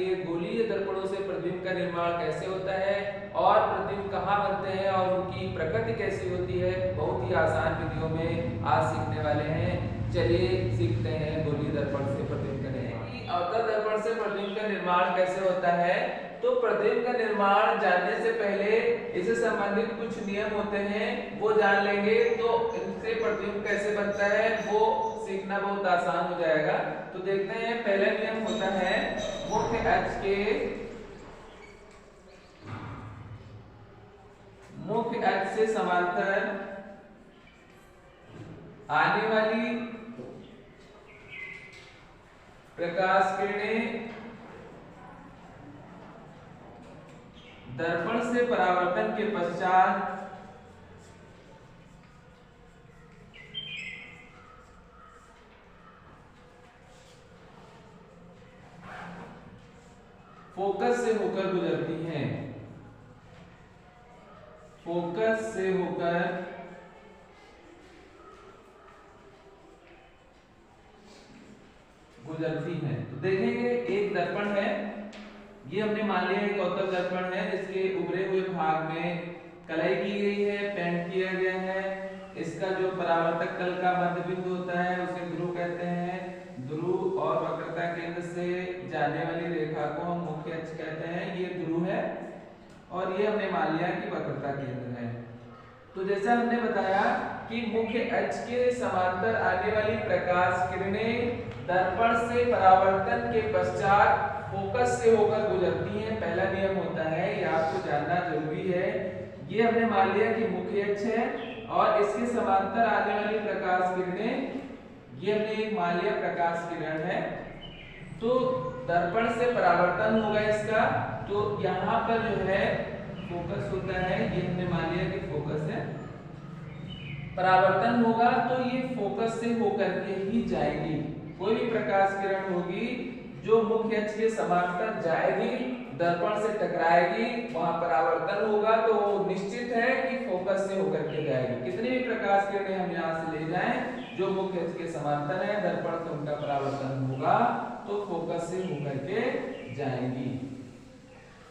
जानेंगे गोलीय दर्पणों से प्रतिबिंब का निर्माण कैसे होता है और प्रतिबिंब कहाँ बनते हैं और उनकी प्रकृति कैसी होती है। बहुत ही आसान विधियों में आज सीखने वाले हैं। चलिए सीखते हैं गोलीय दर्पण से प्रतिबिंब का निर्माण। अवतल दर्पण से प्रतिबिंब का निर्माण कैसे होता है, तो प्रतिबिंब का निर्माण जानने से पहले इससे संबंधित कुछ नियम होते हैं वो जान लेंगे, तो इनसे प्रतिबिंब कैसे बनता है वो सीखना बहुत आसान हो जाएगा। तो देखते हैं, पहला नियम होता है मुख्य अक्ष से समांतर आने वाली प्रकाश किरणें दर्पण से परावर्तन के पश्चात फोकस से होकर गुजरती हैं। फोकस से होकर गुजरती हैं। तो देखेंगे एक दर्पण है, ये हमने मान लिया एक अवतल दर्पण है जिसके उभरे हुए भाग में कलाई की गई है, पेंट किया गया है। इसका जो परावर्तक तल का मध्य बिंदु होता है उसे ध्रुव कहते हैं। ध्रुव और वक्रता केंद्र से जाने वाली रेखा को हम मुख्य अक्ष कहते हैं। ये ध्रुव है और ये हमने मान लिया कि वक्रता केंद्र है। तो जैसा हमने बताया कि मुख्य अक्ष के समांतर आने वाली प्रकाश किरणें दर्पण से परावर्तन के पश्चात फोकस से होकर गुजरती हैं। पहला नियम होता है, ये आपको जानना जरूरी है। ये हमने मान लिया कि मुख्य अक्ष है और इसके समांतर आने वाली प्रकाश किरणें, ये हमने एक मान लिया प्रकाश किरण है। तो दर्पण से परावर्तन होगा इसका, तो यहाँ पर जो है फोकस होता है, ये हमने मान लिया कि फोकस है। परावर्तन होगा तो ये फोकस से होकर के ही जाएगी। कोई भी प्रकाश किरण होगी जो मुख्य अक्ष के समांतर जाएगी, दर्पण से टकराएगी, वहां परावर्तन होगा, तो निश्चित है कि फोकस से होकर के जाएगी। कितनी भी प्रकाश किरणें हम यहाँ से ले जाएं जो मुख्य अक्ष के समांतर है, दर्पण से उनका परावर्तन होगा तो फोकस से होकर के जाएंगी।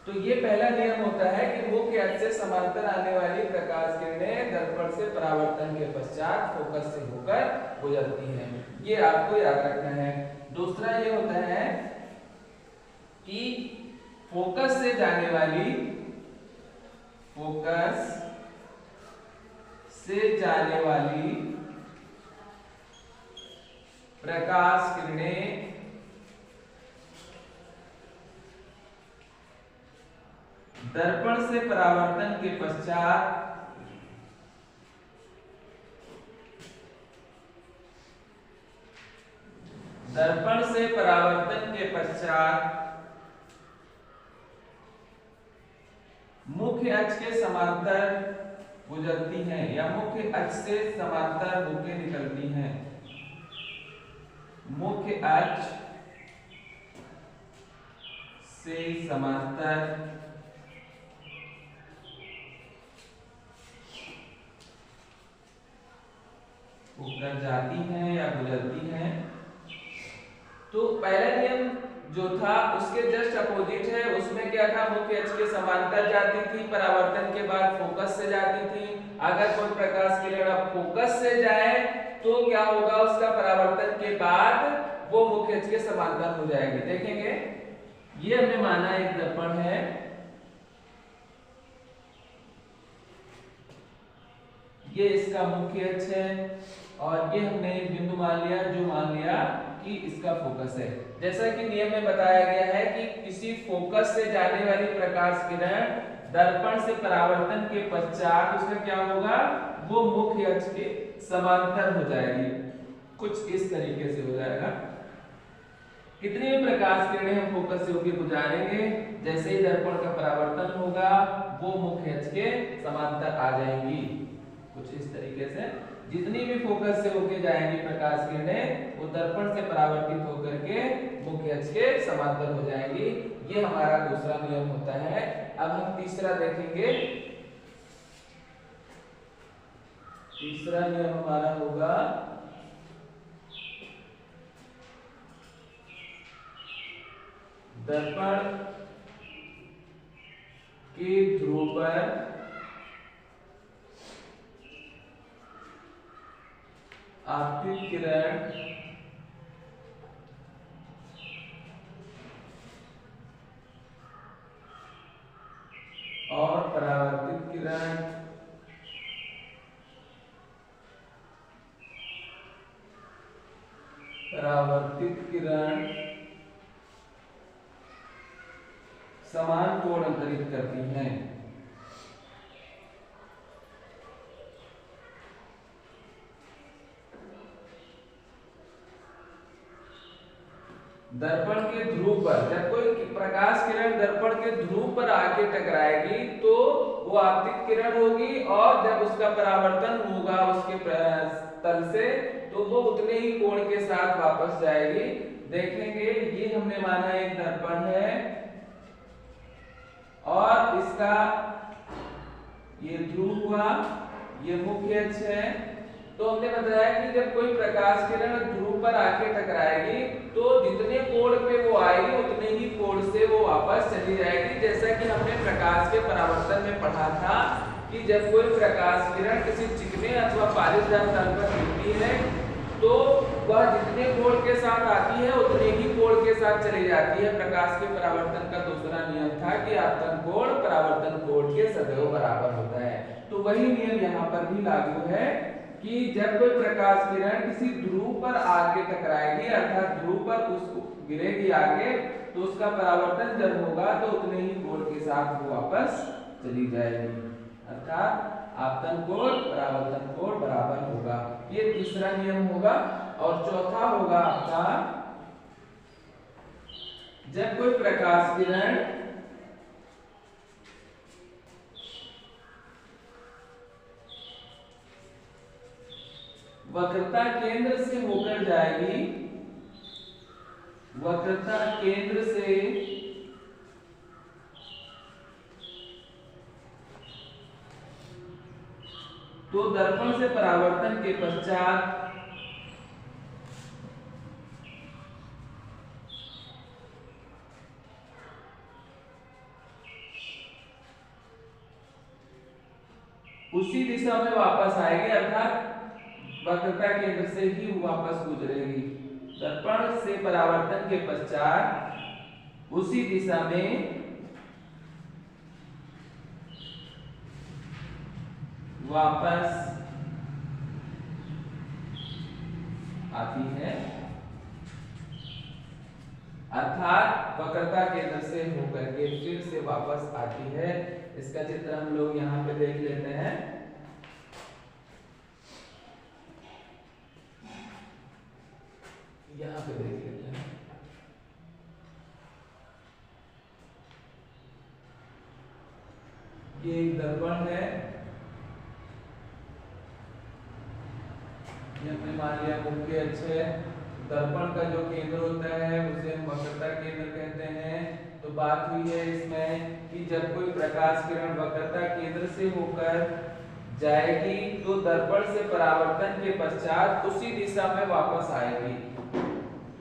तो ये पहला नियम होता है कि मुख्य अक्ष से समांतर आने वाली प्रकाश किरणें दर्पण से परावर्तन के पश्चात फोकस से होकर गुजरती हैं। ये आपको याद रखना है। दूसरा ये होता है कि फोकस से जाने वाली प्रकाश किरणें दर्पण से परावर्तन के पश्चात मुख्य अक्ष के समांतर गुजरती हैं या मुख्य अक्ष से समांतर होकर निकलती हैं। मुख्य अक्ष से समांतर होकर जाती हैं या गुजरती हैं। तो पहला नियम जो था उसके जस्ट अपोजिट है। उसमें क्या था, मुख्य अक्ष के समांतर जाती थी, परावर्तन के बाद फोकस से जाती थी। अगर कोई प्रकाश किरण अब फोकस से जाए तो क्या होगा, उसका परावर्तन के बाद वो मुख्य अक्ष के समांतर हो जाएगी। देखेंगे, ये हमने माना एक दर्पण है, ये इसका मुख्य अक्ष है और ये हमने एक बिंदु मान लिया जो मान लिया कि इसका फोकस है। जैसा कि नियम में बताया गया है कि किसी फोकस से जाने वाली प्रकाश किरण दर्पण से परावर्तन के पश्चात उसका क्या होगा, वो मुख्य अक्ष के समांतर हो जाएगी। कुछ इस तरीके से हो जाएगा। कितनी भी प्रकाश किरणें हम फोकस से होकर गुजारेंगे, जैसे ही दर्पण का परावर्तन होगा वो मुख्य अक्ष के समांतर आ जाएंगी। कुछ इस तरीके से जितनी भी फोकस से होके जाएंगी प्रकाश किरणें वो दर्पण से परावर्तित होकर के मुख्य अक्ष के समांतर हो जाएंगी। ये हमारा दूसरा नियम होता है। अब हम तीसरा देखेंगे। तीसरा नियम हमारा होगा दर्पण के ध्रुव पर आपतित किरण और परावर्तित किरण समान कोण अंतरित करती हैं। दर्पण के ध्रुव पर जब कोई प्रकाश किरण दर्पण के ध्रुव पर आके टकराएगी तो वो आपतित किरण होगी, और जब उसका परावर्तन होगा उसके तल से तो वो उतने ही कोण के साथ वापस जाएगी। देखेंगे ये हमने माना एक दर्पण है और इसका ये ध्रुव हुआ, ये मुख्य अक्ष है। तो हमने बताया कि जब कोई प्रकाश किरण ध्रुव पर आके टकराएगी तो जितने कोण पे वो आएगी उतने ही कोण से वो वापस चली जाएगी। जैसा कि हमने प्रकाश के परावर्तन में पढ़ा था कि जब कोई प्रकाश किरण किसी चिकने अथवा पारदर्शी तल पर गिरती है तो वह जितने कोण के साथ आती है उतने ही कोण के साथ चली जाती है। प्रकाश के परावर्तन का दूसरा नियम था कि आपतन कोण परावर्तन कोण के सदैव बराबर होता है। तो वही नियम यहाँ पर भी लागू है कि जब कोई प्रकाश किरण किसी ध्रुव पर आके टकराएगी अर्थात ध्रुव पर उसको गिरेगी आगे तो उसका परावर्तन जब होगा तो उतने ही कोण के साथ वो वापस चली जाएगी, अर्थात आपतन कोण परावर्तन कोण बराबर होगा। ये तीसरा नियम होगा। और चौथा होगा आपका जब कोई प्रकाश किरण वक्रता केंद्र से होकर जाएगी, वक्रता केंद्र से तो दर्पण से परावर्तन के पश्चात उसी दिशा में वापस आएगी, अर्थात वक्रता केंद्र से ही वापस गुजरेगी। दर्पण से परावर्तन के पश्चात उसी दिशा में वापस आती है, अर्थात वक्रता केंद्र से होकर के फिर से वापस आती है। इसका चित्र हम लोग यहाँ पे देख लेते हैं। यहाँ पे देख लेते हैं। ये एक दर्पण है, ये हमने मान लिया मुख्य अक्ष है। दर्पण का जो केंद्र होता है उसे हम वक्रता केंद्र कहते हैं। तो बात हुई है इसमें कि जब कोई प्रकाश किरण वक्रता केंद्र से होकर जाएगी तो दर्पण से परावर्तन के पश्चात उसी दिशा में वापस आएगी।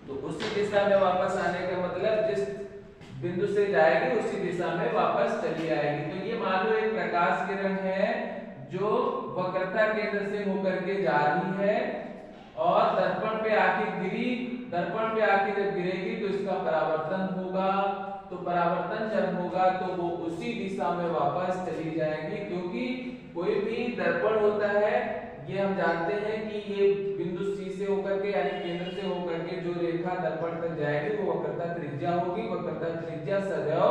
तो उसी दिशा में वापस आने का मतलब जिस बिंदु से जाएगी उसी दिशा में वापस चली आएगी। तो ये मान लो एक प्रकाश किरण है जो वक्रता केंद्र से होकर के जा रही है और दर्पण पे आके गिरी। दर्पण पे आके जब गिरेगी तो इसका परावर्तन होगा। तो परावर्तन जब होगा तो वो उसी दिशा में वापस चली जाएगी, क्योंकि कोई भी दर्पण होता है ये हम जानते हैं कि ये बिंदु C से होकर के यानी केंद्र से होकर के जो रेखा दर्पण तक जाएगी वो वक्रता त्रिज्या होगी। वक्रता त्रिज्या सदैव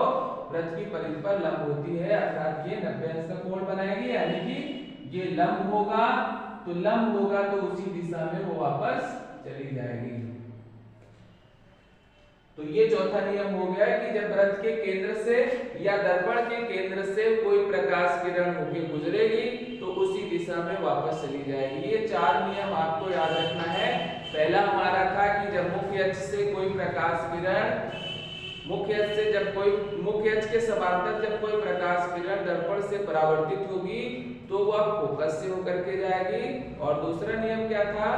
वृत्त की परिधि पर लंब होती है, अर्थात ये 90 अंश का कोण बनाएगी, यानी कि ये लंब होगा। तो लंब होगा तो उसी दिशा में वो वापस चली जाएगी। तो ये चौथा नियम हो गया कि जब वृत्त के केंद्र से या दर्पण के केंद्र से कोई प्रकाश किरण होकर गुजरेगी तो उसी दिशा में वापस चली जाएगी। ये 4 नियम आपको याद रखना है। पहला हमारा था कि जब मुख्य अक्ष से कोई प्रकाश किरण मुख्य अक्ष के समांतर जब कोई प्रकाश किरण दर्पण से परावर्तित होगी तो वह फोकस से होकर के जाएगी। और दूसरा नियम क्या था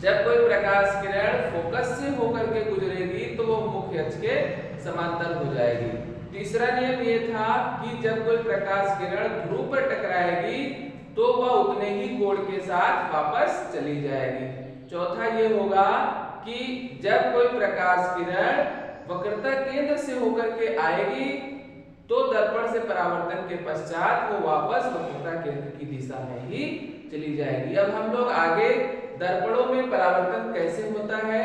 जब कोई प्रकाश किरण फोकस से होकर के गुजरेगी तो वो मुख्य अक्ष के समांतर हो जाएगी। तीसरा नियम ये था कि जब कोई प्रकाश किरण ध्रुव पर टकराएगी तो वह उतने ही कोण के साथ वापस चली जाएगी। चौथा ये होगा कि जब कोई प्रकाश किरण वक्रता केंद्र से होकर के आएगी तो दर्पण से परावर्तन के पश्चात वो वापस वक्रता केंद्र की दिशा में ही चली जाएगी। अब हम लोग आगे दर्पणों में परावर्तन कैसे होता है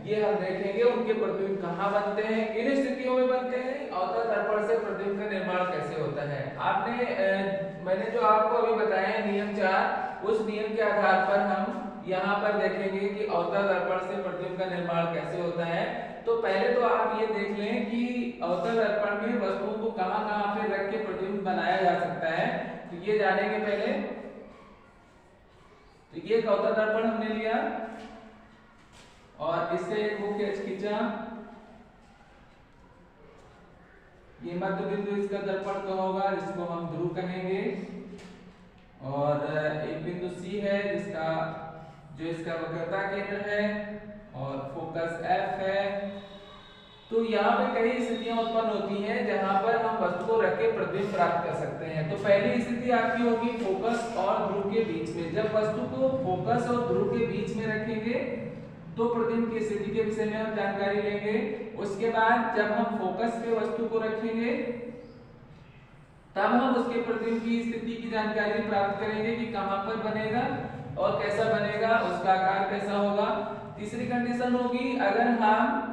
ये हम देखेंगे, उनके प्रतिबिंब कहाँ बनते हैं, किन स्थितियों में बनते हैं, अवतल दर्पण से प्रतिबिंब का निर्माण कैसे होता है। मैंने जो आपको अभी बताया नियम 4, उस नियम के आधार पर हम यहाँ पर देखेंगे कि अवतल दर्पण से प्रतिबिंब का निर्माण कैसे होता है। तो पहले तो आप ये देख लें कि अवतल दर्पण में वस्तुओं को कहाँ पे रख के प्रतिबिंब बनाया जा सकता है। तो ये जानेंगे पहले। तो ये अवतल दर्पण हमने लिया और इससे एक मुख्य अक्ष खींचा, ये मध्य बिंदु इसका दर्पण का होगा जिसको हम ध्रुव कहेंगे, और एक बिंदु सी है जिसका जो इसका वक्रता केंद्र है और फोकस एफ है। तो यहाँ पे कई स्थितियां उत्पन्न होती हैं जहां पर हम वस्तु को रख के प्रतिबिंब प्राप्त कर सकते हैं। तो पहली स्थिति आपकी होगी फोकस और ध्रुव के बीच में। जब वस्तु को फोकस और ध्रुव के बीच में रखेंगे तो प्रतिबिंब की स्थिति के विषय में हम जानकारी लेंगे। उसके बाद जब हम फोकस पे वस्तु को रखेंगे तब हम उसके प्रतिबिंब की स्थिति की जानकारी प्राप्त करेंगे कि कहां पर बनेगा और कैसा बनेगा, उसका आकार कैसा होगा। तीसरी कंडीशन होगी अगर हम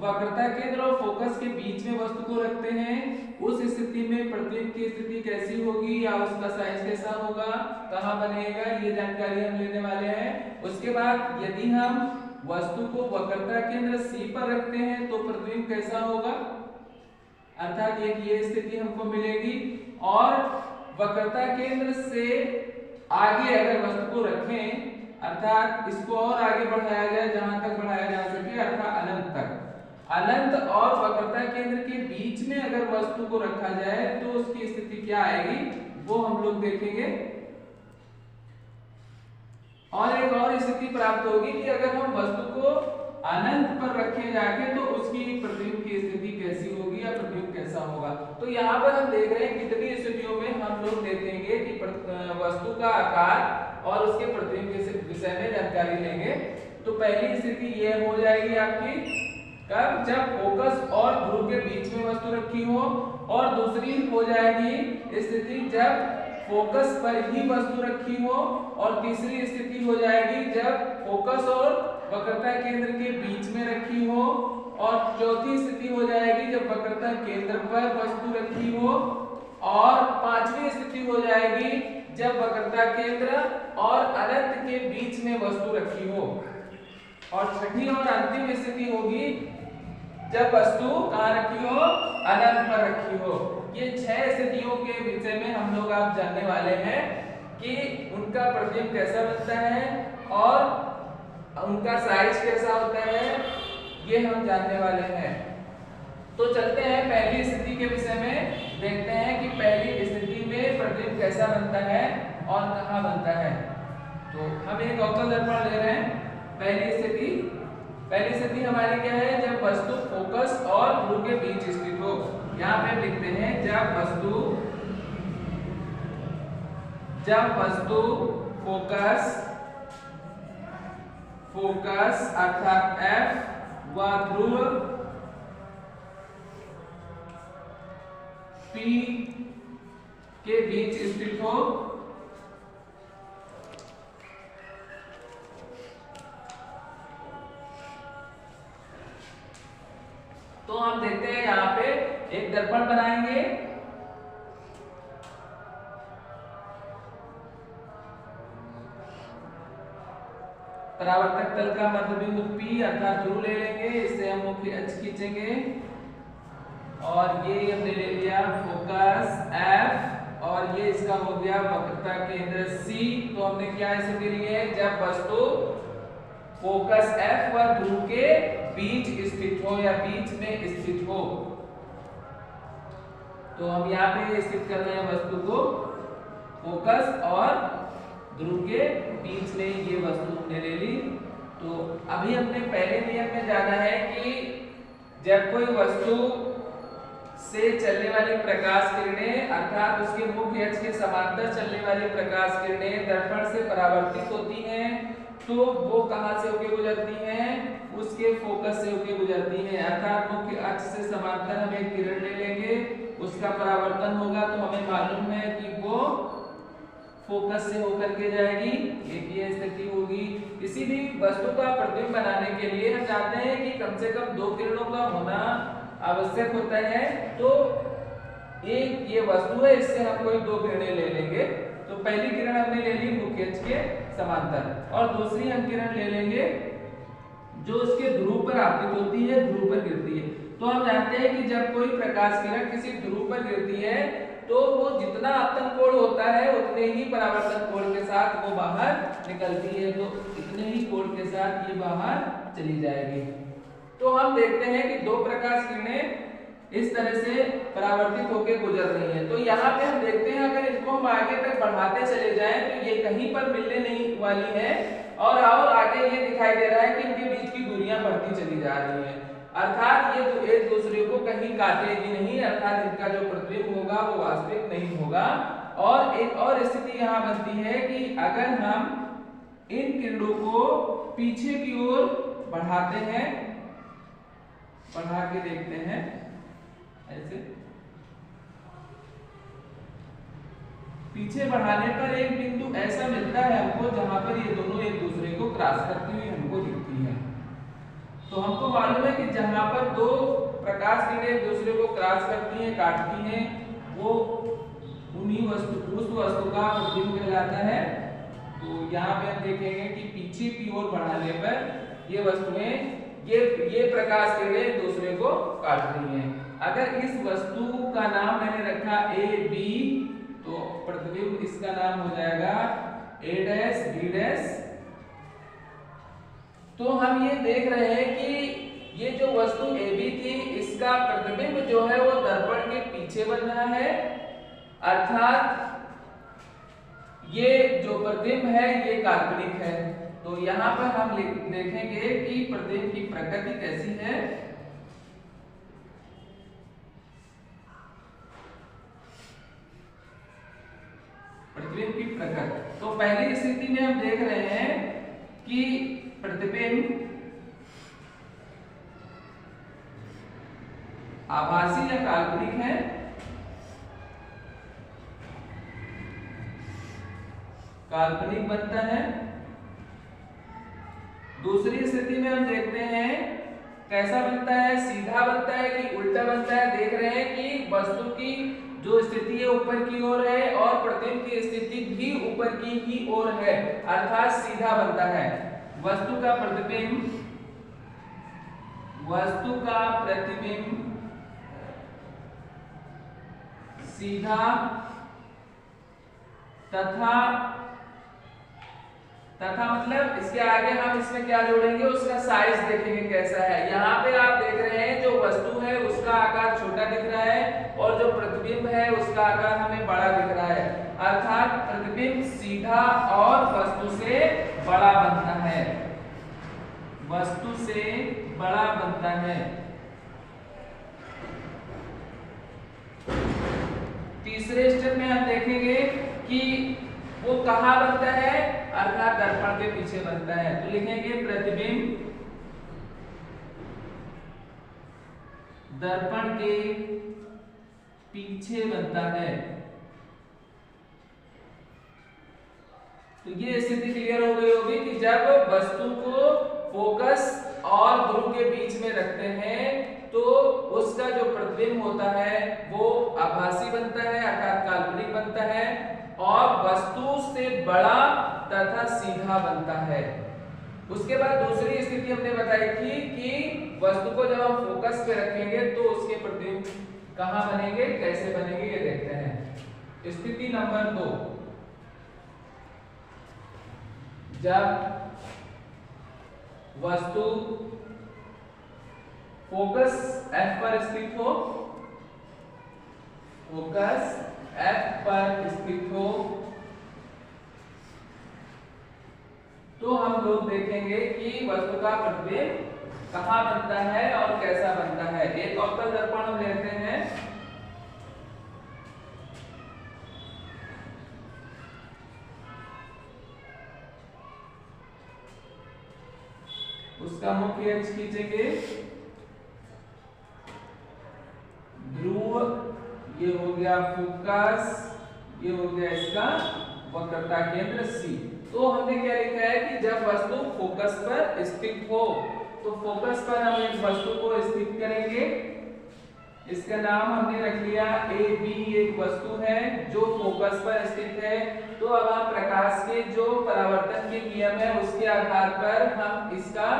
वक्रता केंद्र और फोकस के बीच में वस्तु को रखते हैं, उस स्थिति में प्रतिबिंब की स्थिति कैसी होगी या उसका साइज कैसा होगा, कहां बनेगा, ये जानकारी हम लेने वाले हैं। उसके बाद यदि हम वस्तु को वक्रता केंद्र सी पर रखते हैं तो प्रतिबिंब कैसा होगा, अर्थात ये स्थिति हमको मिलेगी। और वक्रता केंद्र से आगे अगर वस्तु को रखें, अर्थात इसको और आगे बढ़ाया जाए जहां तक बढ़ाया जा सके, अर्थात अनंत तक, अनंत और वक्रता केंद्र के बीच में अगर वस्तु को रखा जाए तो उसकी स्थिति क्या आएगी वो हम लोग देखेंगे। और एक और स्थिति प्राप्त होगी कि अगर हम वस्तु को अनंत पर रखे जाके तो उसकी प्रतिबिंब की स्थिति कैसी होगी या प्रतिबिंब कैसा होगा। तो यहाँ पर हम देख रहे हैं कितनी स्थितियों में हम लोग देखेंगे कि वस्तु का आकार और उसके प्रतिबिंब के विषय में जानकारी लेंगे। तो पहली स्थिति ये हो जाएगी आपकी कब, जब फोकस और ध्रुव के बीच में वस्तु रखी हो, और दूसरी हो जाएगी स्थिति जब फोकस पर ही वस्तु रखी हो, और तीसरी स्थिति हो जाएगी जब फोकस और वक्रता केंद्र के बीच में रखी हो, और चौथी स्थिति हो जाएगी जब वक्रता केंद्र पर वस्तु रखी हो, और पांचवी स्थिति हो जाएगी जब वक्रता केंद्र और अनंत के बीच में वस्तु रखी हो, और छठी और अंतिम स्थिति होगी जब वस्तु कहाँ रखी हो, अनंत पर रखी हो। ये 6 स्थितियों के विषय में हम लोग आप जानने वाले हैं कि उनका प्रतिबिंब कैसा बनता है और उनका साइज कैसा होता है, ये हम जानने वाले हैं। तो चलते हैं पहली स्थिति के विषय में, देखते हैं कि पहली स्थिति में प्रतिबिंब कैसा बनता है और कहाँ बनता है। तो हम एक अवतल दर्पण ले रहे हैं। पहली स्थिति हमारी क्या है, जब वस्तु फोकस और ध्रुव के बीच स्थित हो। यहाँ पे हम लिखते हैं जब वस्तु फोकस अर्थात F व ध्रुव P के बीच स्थित हो, तो हम देखते हैं यहाँ पे एक दर्पण बनाएंगे। परावर्तक तल का मध्य बिंदु P अर्थात ध्रुव ले लेंगे, इससे हम मुख्य अक्ष खींचेंगे, और ये हमने ले लिया फोकस F, और ये इसका हो गया वक्रता केंद्र C। तो हमने क्या स्थिति ली है, जब वस्तु फोकस F व ध्रुव के बीच स्थित हो या बीच में स्थित हो। तो हम यहाँ पे स्थित कर रहे हैं वस्तु को फोकस और ध्रुव के बीच में, ये वस्तु हमने ले ली। तो अभी हमने पहले नियम में जाना है कि जब कोई वस्तु से चलने वाली प्रकाश किरणें अर्थात उसके मुख्य अक्ष के समांतर चलने वाली प्रकाश किरणें दर्पण से परावर्तित होती हैं तो वो कहां से होके गुजरती हैं, उसके फोकस से होके गुजरती हैं। अर्थात मुख्य अक्ष से समांतर हम एक किरण ले लेंगे, उसका परावर्तन होगा तो हमें मालूम है कि वो फोकस से होकर के जाएगी, एक ये स्थिति होगी। किसी भी वस्तु का प्रतिबिंब बनाने के लिए हम चाहते हैं कि कम से कम 2 किरणों का होना आवश्यक होता है। तो एक ये वस्तु है, इससे हम कोई 2 किरणें ले लेंगे। तो पहली किरण हमने ले ली मुख्य अक्ष के समांतर और दूसरी हम किरण ले लेंगे जो उसके ध्रुव पर आपतित होती है, ध्रुव पर गिरती है। तो हम जानते हैं कि जब कोई प्रकाश किरण किसी ध्रुव पर गिरती है तो वो जितना आपतन कोण होता है उतने ही परावर्तन कोण के साथ वो बाहर निकलती है, तो इतने ही कोण के साथ ये बाहर चली जाएगी। तो हम देखते हैं कि 2 प्रकाश किरणें इस तरह से परावर्तित होकर गुजर रही हैं। तो यहाँ पे हम देखते हैं अगर इनको हम आगे तक बढ़ाते चले जाएं तो ये कहीं पर मिलने नहीं वाली है और आगे ये दिखाई दे रहा है कि इनके बीच की दूरियां बढ़ती चली जा रही हैं। अर्थात ये एक दूसरे को कहीं काटेगी नहीं, अर्थात इनका जो प्रतिबिंब होगा वो वास्तविक नहीं होगा। और एक और स्थिति यहाँ बनती है कि अगर हम इन किरणों को पीछे की ओर बढ़ाते हैं, बढ़ा के देखते हैं ऐसे, पीछे बढ़ाने पर एक बिंदु ऐसा मिलता है हमको जहां पर ये दोनों एक दूसरे को क्रॉस करती हुई हमको दिखती है। तो हमको मालूम है कि जहां पर 2 प्रकाश किरणें एक दूसरे को क्रॉस करती हैं, काटती हैं, वो उस वस्तु का प्रतिबिंब कहलाता है। तो यहाँ पे हम देखेंगे कि पीछे की ओर बढ़ाने पर ये वस्तुएं ये प्रकाश किरणें एक दूसरे को काट रही हैं। अगर इस वस्तु का नाम मैंने रखा ए बी तो प्रतिबिंब इसका नाम हो जाएगा ए डैश बी डैश। तो हम ये देख रहे हैं कि ये जो वस्तु ए बी थी इसका प्रतिबिंब जो है वो दर्पण के पीछे बन रहा है, अर्थात ये जो प्रतिबिंब है ये काल्पनिक है। तो यहाँ पर हम देखेंगे कि प्रतिबिंब की प्रकृति कैसी है। प्रतिबिंब की प्रकृति, तो पहली स्थिति में हम देख रहे हैं कि प्रतिबिंब आभासी या काल्पनिक है। काल्पनिक बनता है। दूसरी स्थिति में हम देखते हैं कैसा बनता है, सीधा बनता है कि उल्टा बनता है। देख रहे हैं कि वस्तु की जो स्थिति है ऊपर की ओर है और प्रतिबिंब की स्थिति भी ऊपर की ही ओर है, अर्थात सीधा बनता है। वस्तु का प्रतिबिंब सीधा तथा मतलब इसके आगे हम इसमें क्या जोड़ेंगे, उसका साइज देखेंगे कैसा है। यहाँ पे आप देख रहे हैं जो वस्तु है उसका आकार छोटा दिख रहा है और जो प्रतिबिंब है उसका आकार हमें बड़ा दिख रहा है, अर्थात प्रतिबिंब सीधा और वस्तु से बड़ा बनता है, वस्तु से बड़ा बनता है। तीसरे स्टेप में हम देखेंगे कि वो कहाँ बनता है, अर्थात दर्पण के पीछे बनता है। तो लिखेंगे प्रतिबिंब दर्पण के पीछे बनता है। तो ये स्थिति क्लियर हो गई होगी कि जब वस्तु को फोकस और ध्रुव के बीच में रखते हैं तो उसका जो प्रतिबिंब होता है वो आभासी बनता है, अर्थात काल्पनिक बनता है और वस्तु से बड़ा तथा सीधा बनता है। उसके बाद दूसरी स्थिति हमने बताई थी कि वस्तु को जब हम फोकस पे रखेंगे तो उसके प्रतिबिंब कहाँ बनेंगे, कैसे बनेंगे, ये देखते हैं। स्थिति नंबर 2, जब वस्तु फोकस F पर स्थित हो, फोकस F पर स्थित हो तो हम लोग देखेंगे कि वस्तु का प्रतिबिंब कहाँ बनता है और कैसा बनता है। एक अवतल दर्पण हम लेते हैं, उसका मुख्य अक्ष खींचेंगे, ध्रुव, ये हो गया फोकस, ये हो गया इसका वक्रता केंद्र C। तो हमने क्या लिखा है कि जब वस्तु फोकस पर स्थित हो, तो फोकस पर हम एक वस्तु को स्थित करेंगे, इसका नाम हमने रख लिया AB, एक वस्तु है जो फोकस पर स्थित है। तो अब हम प्रकाश के जो परावर्तन के नियम है उसके आधार पर हम इसका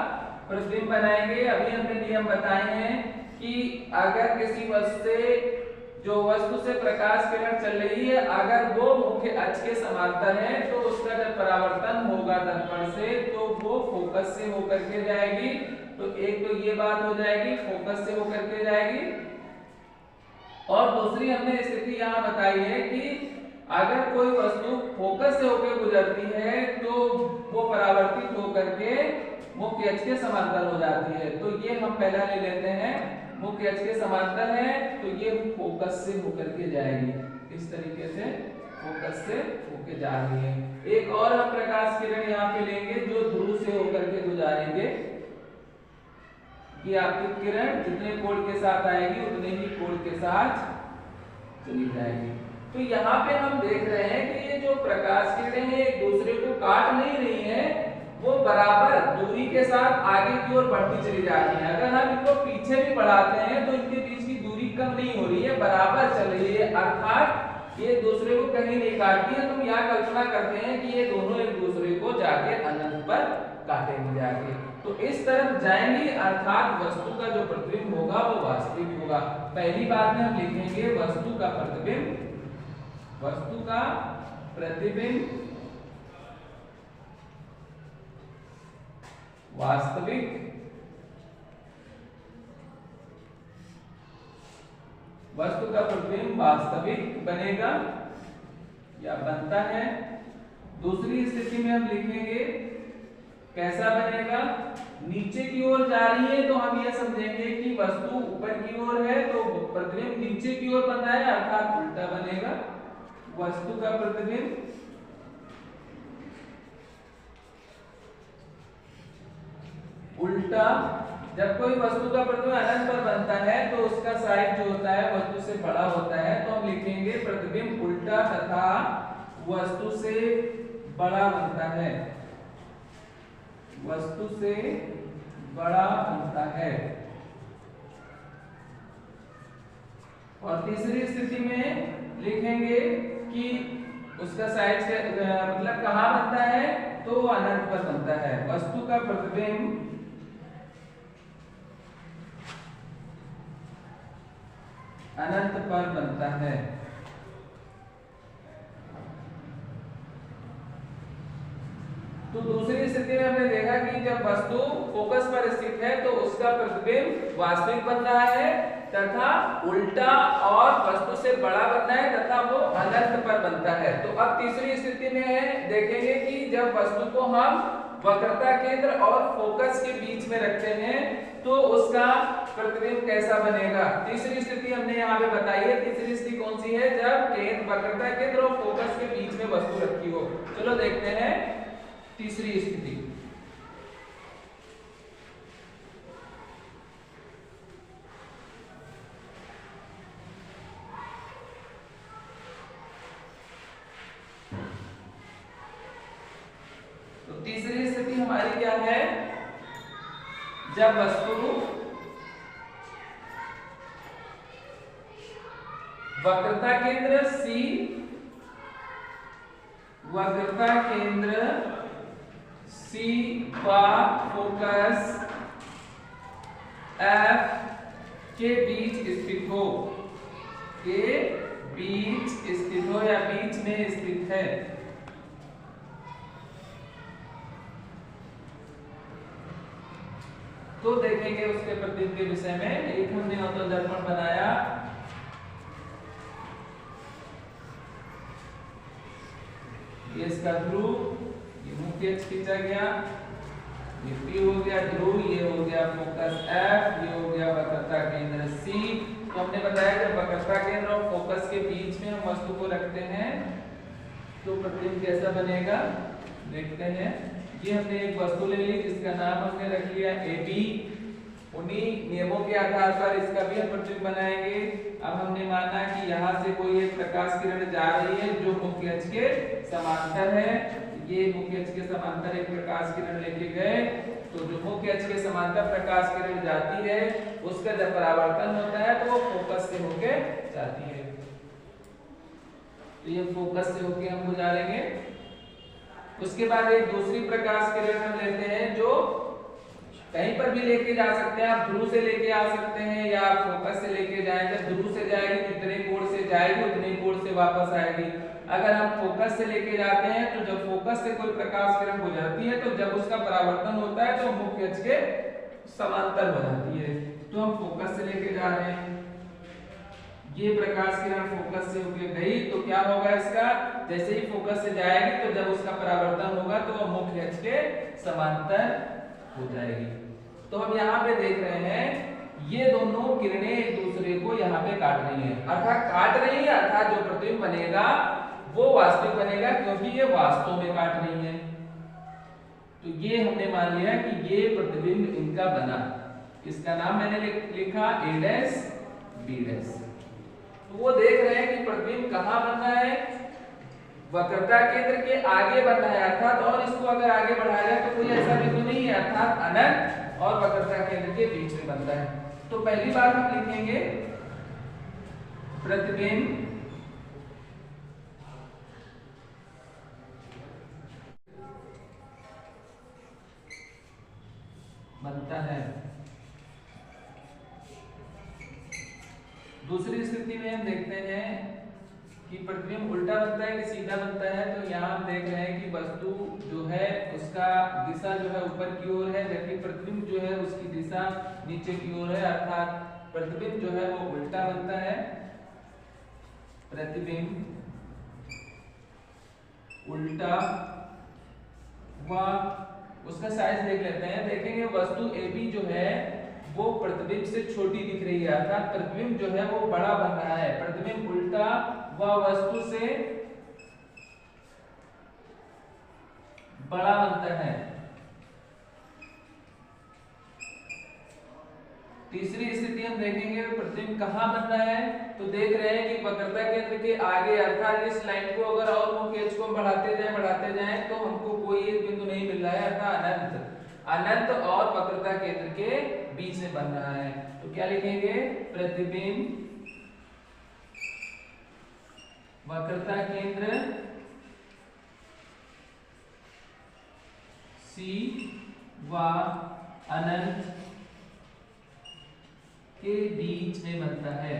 प्रतिबिंब बनाएंगे। अभी हमने नियम बताए हैं कि अगर किसी वस्तु से प्रकाश किरण चल रही है, अगर वो मुख्य अक्ष के समांतर है, तो उसका जब परावर्तन होगा दर्पण से तो वो फोकस से होकर के जाएगी। तो एक तो ये बात हो जाएगी, फोकस से होकर के जाएगी। और दूसरी हमने स्थिति यहाँ बताई है कि अगर कोई वस्तु फोकस से होकर गुजरती है तो वो परावर्तित होकर के मुख्य अक्ष के समांतर हो जाती है। तो ये हम पहला ले लेते हैं, मुख्य अक्ष के समांतर है तो ये फोकस से होकर के जाएगी, इस तरीके से फोकस से होकर जा रही है। एक और हम प्रकाश किरण यहाँ पे लेंगे जो ध्रुव से होकर के गुजारेंगे, कि आपकी किरण जितने कोण के साथ आएगी उतने ही कोण के साथ चली जाएगी। तो यहाँ पे हम देख रहे हैं कि ये जो प्रकाश किरणें हैं एक दूसरे को काट नहीं रही हैं, वो बराबर दूरी के साथ आगे की ओर बढ़ती चली जाती है। अगर हम इनको पीछे भी बढ़ाते हैं तो इनके बीच की दूरी कम नहीं हो रही है, बराबर चल रही है, अर्थात ये दूसरे को कहीं नहीं काटती है। तो यहाँ कल्पना करते हैं कि ये दोनों एक दूसरे को जाके अनंत पर काटेंगे जाके। तो इस तरफ जाएंगे, अर्थात वस्तु का जो प्रतिबिंब होगा वो वास्तविक होगा। पहली बात में हम लिखेंगे वस्तु का प्रतिबिंब, वस्तु का प्रतिबिंब वास्तविक, वस्तु का प्रतिबिंब वास्तविक बनेगा या बनता है। दूसरी स्थिति में हम लिखेंगे कैसा बनेगा, नीचे की ओर जा रही है तो हम यह समझेंगे कि वस्तु ऊपर की ओर है तो प्रतिबिंब नीचे की ओर बन रहा है, अर्थात उल्टा बनेगा। वस्तु का प्रतिबिंब उल्टा, जब कोई वस्तु का प्रतिबिंब अनंत पर बनता है तो उसका साइड जो होता है वस्तु से बड़ा होता है, तो हम लिखेंगे प्रतिबिंब उल्टा तथा वस्तु से बड़ा बनता है, वस्तु से बड़ा बनता है। और तीसरी स्थिति में लिखेंगे कि उसका साइड मतलब कहाँ बनता है, तो अनंत पर बनता है। वस्तु का प्रतिबिंब अनंत पर बनता है। तो दूसरी स्थिति में हमने देखा कि जब वस्तु फोकस पर स्थित है तो उसका प्रतिबिंब वास्तविक बन रहा है तथा उल्टा, और वस्तु से बड़ा बनना है तथा वो अनंत पर बनता है। तो अब तीसरी स्थिति में देखेंगे कि जब वस्तु को हम वक्रता केंद्र और फोकस के बीच में रखते हैं तो उसका प्रतिबिंब कैसा बनेगा। तीसरी स्थिति हमने यहाँ पे बताई है। तीसरी स्थिति कौन सी है, जब वक्रता केंद्र और फोकस के बीच में वस्तु रखी हो। चलो देखते हैं तीसरी स्थिति। तो तीसरी स्थिति हमारी क्या है, जब वस्तु वक्रता केंद्र C, वक्रता केंद्र C व फोकस F के बीच स्थित हो, के बीच स्थित हो या बीच में स्थित है। तो देखेंगे उसके प्रतिबिंब के विषय में। एक हमने अवतल दर्पण बनाया, ये इसका ध्रुव, ये मुख्य मुख्य अक्ष खींचा गया, ये P हो गया ध्रुव, ये हो गया फोकस F, ये हो गया वक्रता केंद्र C। तो हमने बताया जब वक्रता केंद्र और फोकस के बीच में हम वस्तु को रखते हैं तो प्रतिबिंब कैसा बनेगा देखते हैं। ये हमने एक वस्तु ले ली जिसका नाम हमने रख लिया AB। उन्हीं नियमों के आधार पर इसका भी हम प्रतिबिंब बनाएंगे। अब हमने माना कि यहाँ से कोई एक प्रकाश किरण जा रही है जो मुख्य अक्ष के समांतर है। ये मुख्य अक्ष के समांतर एक प्रकाश किरण लेके गए, तो जो मुख्य अक्ष के समांतर प्रकाश किरण जाती है उसका जब परावर्तन होता है तो वो फोकस से होके जाती है। तो ये फोकस से होके हम गुजारेंगे। उसके बाद एक दूसरी प्रकाश किरण हम लेते हैं जो कहीं पर भी लेके जा सकते हैं। आप ध्रुव से लेके आ सकते हैं या आप फोकस से लेके जाएं। जब ध्रुव से जाएगी जितने कोण से जाएगी उतने कोण से वापस आएगी। अगर हम फोकस से लेके जाते हैं तो जब फोकस से कोई प्रकाश किरण गुजरती है तो जब उसका परावर्तन होता है तो मुख्य अक्ष के समांतर हो जाती है। तो हम फोकस से लेके जा रहे हैं, ये प्रकाश किरण फोकस से होके गई तो क्या होगा इसका, जैसे ही फोकस से जाएगी तो जब उसका परावर्तन होगा तो वो मुख्य अक्ष के समांतर हो जाएगी। तो हम यहाँ पे देख रहे हैं ये दोनों किरणें एक दूसरे को यहाँ पे काट रही हैं, अर्थात काट रही है, अर्थात जो प्रतिबिंब बनेगा वो वास्तविक बनेगा क्योंकि ये वास्तव में काट रही हैं। तो ये हमने मान लिया कि ये प्रतिबिंब इनका बना, इसका नाम मैंने लिखा A डैश B डैश। तो वो देख रहे हैं कि प्रतिबिंब कहाँ बन रहा है, वक्रता केंद्र के आगे बन रहा है, अर्थात और इसको अगर आगे बढ़ाया जाए तो कोई ऐसा बिंदु नहीं है, अर्थात अनंत और वक्रता केंद्र के बीच में बनता है। तो पहली बार हम लिखेंगे प्रतिबिंब बनता है। दूसरी स्थिति में हम देखते हैं कि प्रतिबिंब उल्टा बनता है कि सीधा बनता है। तो यहाँ हम देख रहे हैं कि वस्तु जो है उसका दिशा जो है ऊपर की ओर है, जबकि प्रतिबिंब जो है उसकी दिशा नीचे की ओर है, अर्थात प्रतिबिंब जो है वो उल्टा बनता है। प्रतिबिंब उल्टा व उसका साइज देख लेते हैं। देखेंगे वस्तु AB जो है वो प्रतिबिंब से छोटी दिख रही है, अर्थात प्रतिबिंब जो है वो बड़ा बन रहा है। प्रतिबिंब उल्टा व वस्तु से बड़ा बनता है। तीसरी स्थिति हम देखेंगे प्रतिबिंब कहाँ बन रहा है, तो देख रहे हैं कि वक्रता केंद्र के आगे, अर्थात इस लाइन को अगर और मुख्य अक्ष को बढ़ाते जाएं तो हमको कोई एक बिंदु नहीं मिल रहा है, अर्थात अनंत और वक्रता केंद्र के बीच में बन रहा है। तो क्या लिखेंगे, प्रतिबिंब वक्रता केंद्र C व अनंत के बीच में बनता है।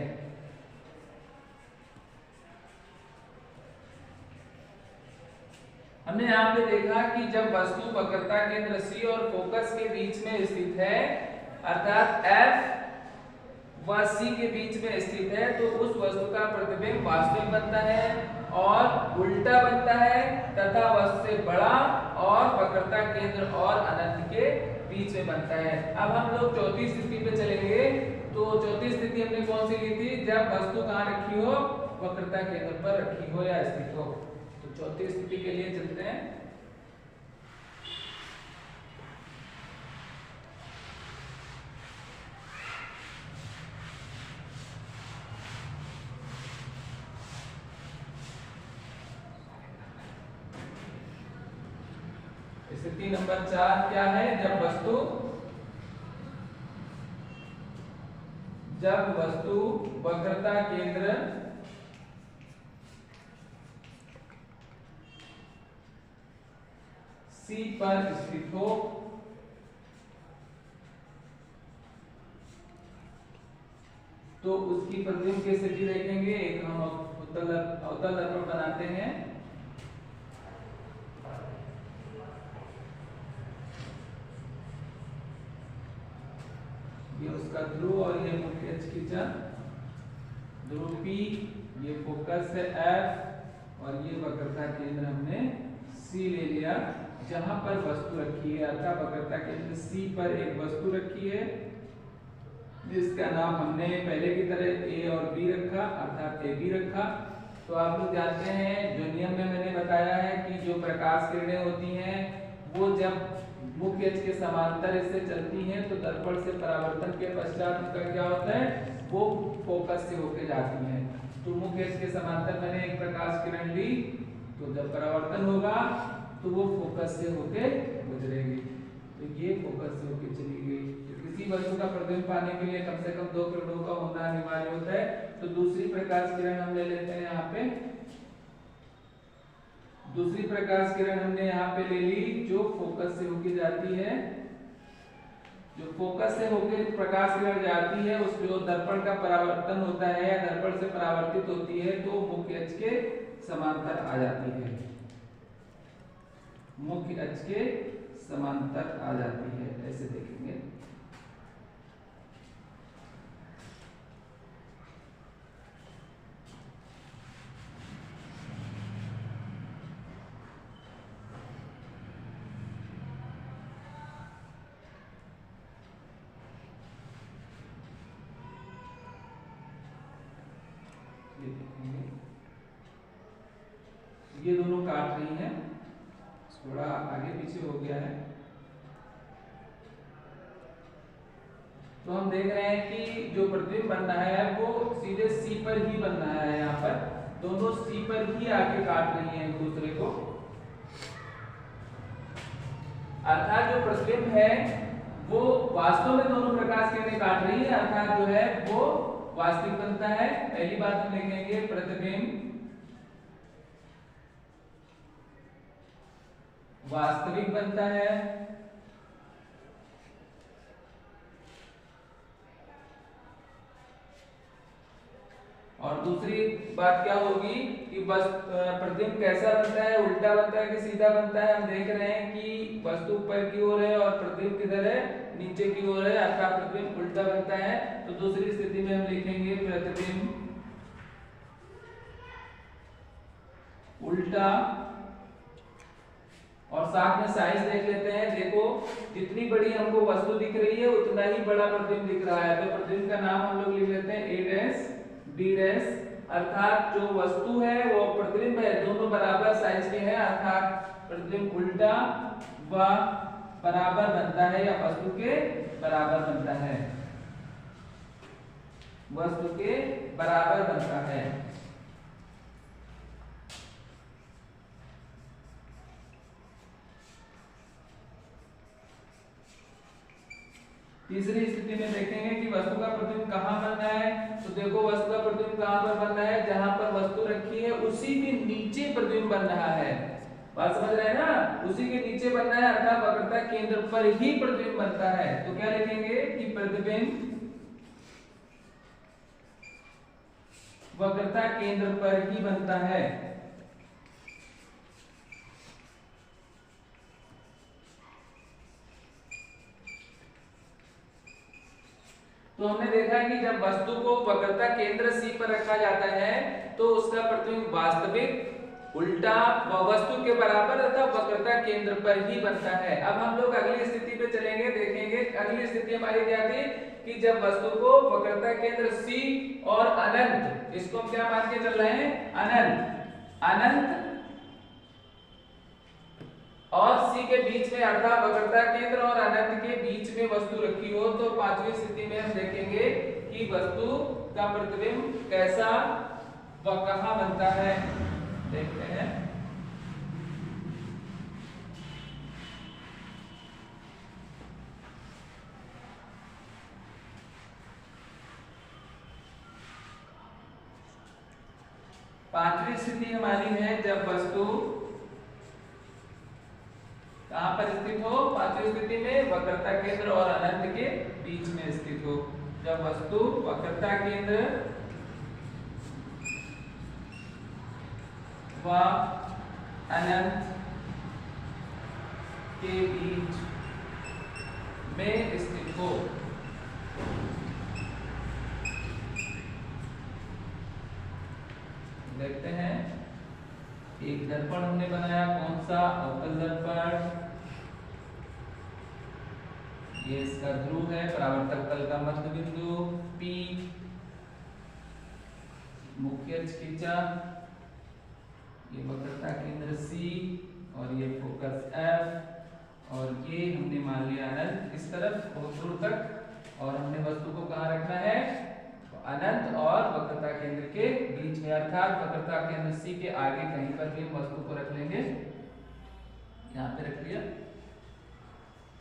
हमने यहाँ पे देखा कि जब वस्तु वक्रता केंद्र C और फोकस के बीच में स्थित है, अर्थात F व C के बीच में स्थित है, तो उस वस्तु का प्रतिबिंब वास्तविक बनता है और उल्टा बनता है तथा वस्तु से बड़ा और वक्रता केंद्र और अनंत के बीच में बनता है। अब हम लोग चौथी स्थिति पे चलेंगे। तो चौथी स्थिति हमने कौन सी ली थी, जब वस्तु कहाँ रखी हो, वक्रता केंद्र पर रखी हो या स्थित हो। तो चौथी स्थिति के लिए चलते हैं। स्थिति नंबर 4 क्या है, जब वस्तु वक्रता केंद्र C पर स्थित हो तो उसकी प्रतिबिंब की स्थिति देखेंगे। एक हम अवतल दर्पण बनाते हैं। ये उसका ध्रुव और ये मुख्य अक्ष खींचा, ध्रुव P, ये फोकस है F और ये वक्रता केंद्र हमने C ले लिया। जहां पर वस्तु रखी है, अर्थात वक्रता केंद्र C पर एक वस्तु रखी है जिसका नाम हमने पहले की तरह A और B रखा, अर्थात AB रखा। तो आप लोग जानते हैं जो नियम में मैंने बताया है कि जो प्रकाश किरणें होती हैं वो जब मुख्य अक्ष के समांतर इससे चलती हैं तो दर्पण से परावर्तन के पश्चात उनका क्या होता है, वो फोकस से होके जाती हैं। तो मुख्य अक्ष के समांतर मैंने एक प्रकाश किरण ली, तो जब परावर्तन होगा तो वो फोकस से होके गुजरेगी। तो ये फोकस से होके चली गई। तो किसी वस्तु का प्रतिबिंब पाने के लिए कम से कम 2 किरणों का होना अनिवार्य होता है। तो दूसरी प्रकाश किरण हम ले लेते हैं यहाँ पे। दूसरी प्रकाश किरण हमने यहाँ पे ले ली जो फोकस से होके जाती है। जो फोकस से होके प्रकाश किरण जाती है उस जो दर्पण का परावर्तन होता है या दर्पण से परावर्तित होती है तो मुख्य अक्ष के समांतर आ जाती है, मुख्य अक्ष के समांतर आ जाती है। ऐसे देखेंगे। ये दोनों काट रही हैं, थोड़ा आगे पीछे हो गया है। तो हम देख रहे हैं कि जो प्रतिबिंब बन रहा है वो सीधे C पर ही बन रहा है। यहाँ पर दोनों C पर ही आके काट रही हैं एक दूसरे को, अर्थात जो प्रतिबिंब है वो वास्तव में दोनों प्रकाश किरणें काट रही है, अर्थात जो है वो वास्तविक बनता है। पहली बात हम लिखेंगे प्रतिबिंब वास्तविक बनता है। और दूसरी बात क्या होगी कि बस प्रतिबिंब कैसा बनता है, उल्टा बनता है कि सीधा बनता है। हम देख रहे हैं कि वस्तु ऊपर की ओर है और प्रतिबिंब किधर है, नीचे की ओर है, अर्थात प्रतिबिंब उल्टा बनता है। तो दूसरी स्थिति में हम लिखेंगे प्रतिबिंब उल्टा। और साथ में साइज देख लेते हैं। देखो जितनी बड़ी हमको वस्तु दिख रही है उतना ही बड़ा प्रतिबिंब दिख रहा है। तो प्रतिबिंब का नाम हम लोग लिख लेते हैं A डैश B डैश, अर्थात जो वस्तु है वो प्रतिबिंब है दोनों बराबर साइज के हैं, अर्थात प्रतिबिंब उल्टा व बराबर बनता है या वस्तु के बराबर बनता है, वस्तु के बराबर बनता है। तीसरी स्थिति में देखेंगे कि वस्तु का प्रतिबिंब कहाँ बनना है। तो देखो वस्तु का प्रतिबिंब कहाँ पर बनना है, जहां पर वस्तु रखी है उसी के नीचे प्रतिबिंब बन रहा है। बात समझ रहे हैं ना, उसी के नीचे बनना है, अर्थात वक्रता केंद्र पर ही प्रतिबिंब बनता है। तो क्या लिखेंगे कि प्रतिबिंब वक्रता केंद्र पर ही बनता है। तो हमने देखा है कि जब वस्तु को वक्रता केंद्र C पर रखा जाता है तो उसका प्रतिबिंब वास्तविक उल्टा व वस्तु के बराबर तथा वक्रता केंद्र पर ही बनता है। अब हम लोग अगली स्थिति पे चलेंगे, देखेंगे अगली स्थिति हमारी क्या थी कि जब वस्तु को वक्रता केंद्र C और अनंत, इसको हम क्या मान के चल रहे हैं, अनंत, अनंत और C के बीच में अर्थात वक्रता केंद्र और अनंत के बीच में वस्तु रखी हो। तो पांचवी स्थिति में हम देखेंगे कि वस्तु का प्रतिबिंब कैसा व कहां बनता है, देखते हैं। पांचवी स्थिति हमारी है जब वस्तु कहां पर स्थित हो, पांचवी स्थिति में वक्रता केंद्र और अनंत के बीच में स्थित हो। जब वस्तु वक्रता केंद्र व अनंत के बीच में स्थित हो। देखते हैं एक दर्पण हमने बनाया, कौन सा? अवतल दर्पण। ये इसका ध्रुव है, परावर्तक तल का मध्य बिंदु P, मुख्य अक्ष खींचा, ये वक्रता केंद्र C और ये फोकस F, और ये हमने मान लिया अनंत इस तरफ बहुत दूर तक, और हमने वस्तु को कहाँ रखना है? अनंत और वक्रता केंद्र के बीच में, अर्थात वक्रता केंद्र C के आगे कहीं पर भी वस्तु को रख लेंगे। यहाँ पे रख लिया।